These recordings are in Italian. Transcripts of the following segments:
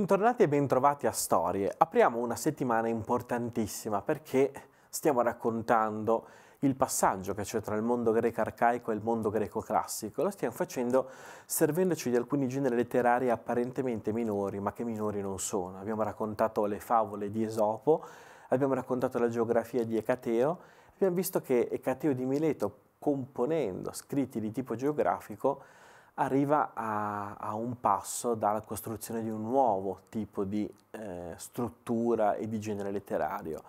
Bentornati e bentrovati a Storie. Apriamo una settimana importantissima perché stiamo raccontando il passaggio che c'è tra il mondo greco arcaico e il mondo greco classico. Lo stiamo facendo servendoci di alcuni generi letterari apparentemente minori, ma che minori non sono. Abbiamo raccontato le favole di Esopo, abbiamo raccontato la geografia di Ecateo, abbiamo visto che Ecateo di Mileto, componendo scritti di tipo geografico, arriva a un passo dalla costruzione di un nuovo tipo di struttura e di genere letterario.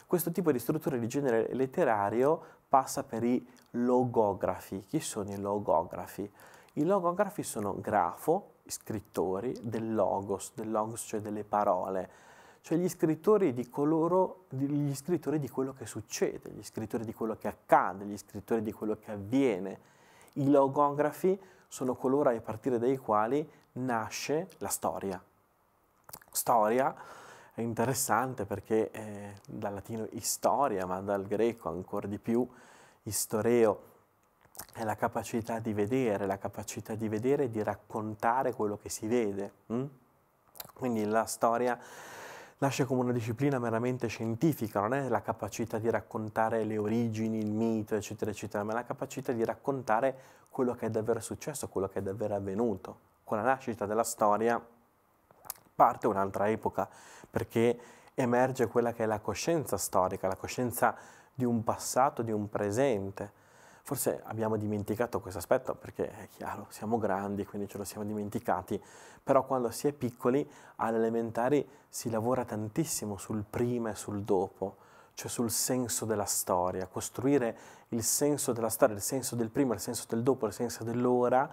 Questo tipo di struttura e di genere letterario passa per i logografi. Chi sono i logografi? I logografi sono grafo, scrittori del logos cioè delle parole, cioè gli scrittori di quello che succede, gli scrittori di quello che accade, gli scrittori di quello che avviene. I logografi sono coloro a partire dai quali nasce la storia. Storia è interessante perché dal latino historia, ma dal greco ancora di più, istoreo, è la capacità di vedere e di raccontare quello che si vede. Quindi la storia nasce come una disciplina meramente scientifica, non è la capacità di raccontare le origini, il mito, eccetera, eccetera, ma è la capacità di raccontare quello che è davvero successo, quello che è davvero avvenuto. Con la nascita della storia parte un'altra epoca, perché emerge quella che è la coscienza storica, la coscienza di un passato, di un presente. Forse abbiamo dimenticato questo aspetto perché è chiaro, siamo grandi, quindi ce lo siamo dimenticati, però quando si è piccoli, alle elementari si lavora tantissimo sul prima e sul dopo, cioè sul senso della storia, costruire il senso della storia, il senso del prima, il senso del dopo, il senso dell'ora,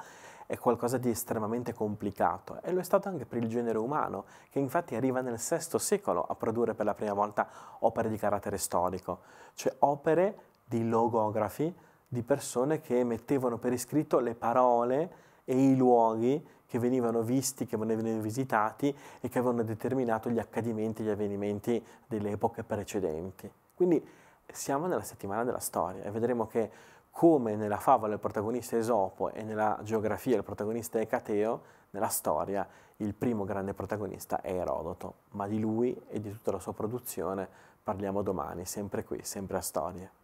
è qualcosa di estremamente complicato e lo è stato anche per il genere umano, che infatti arriva nel VI secolo a produrre per la prima volta opere di carattere storico, cioè opere di logografi, di persone che mettevano per iscritto le parole e i luoghi che venivano visti, che venivano visitati e che avevano determinato gli accadimenti, gli avvenimenti delle epoche precedenti. Quindi siamo nella settimana della storia e vedremo che come nella favola il protagonista è Esopo e nella geografia il protagonista è Ecateo, nella storia il primo grande protagonista è Erodoto, ma di lui e di tutta la sua produzione parliamo domani, sempre qui, sempre a Storie.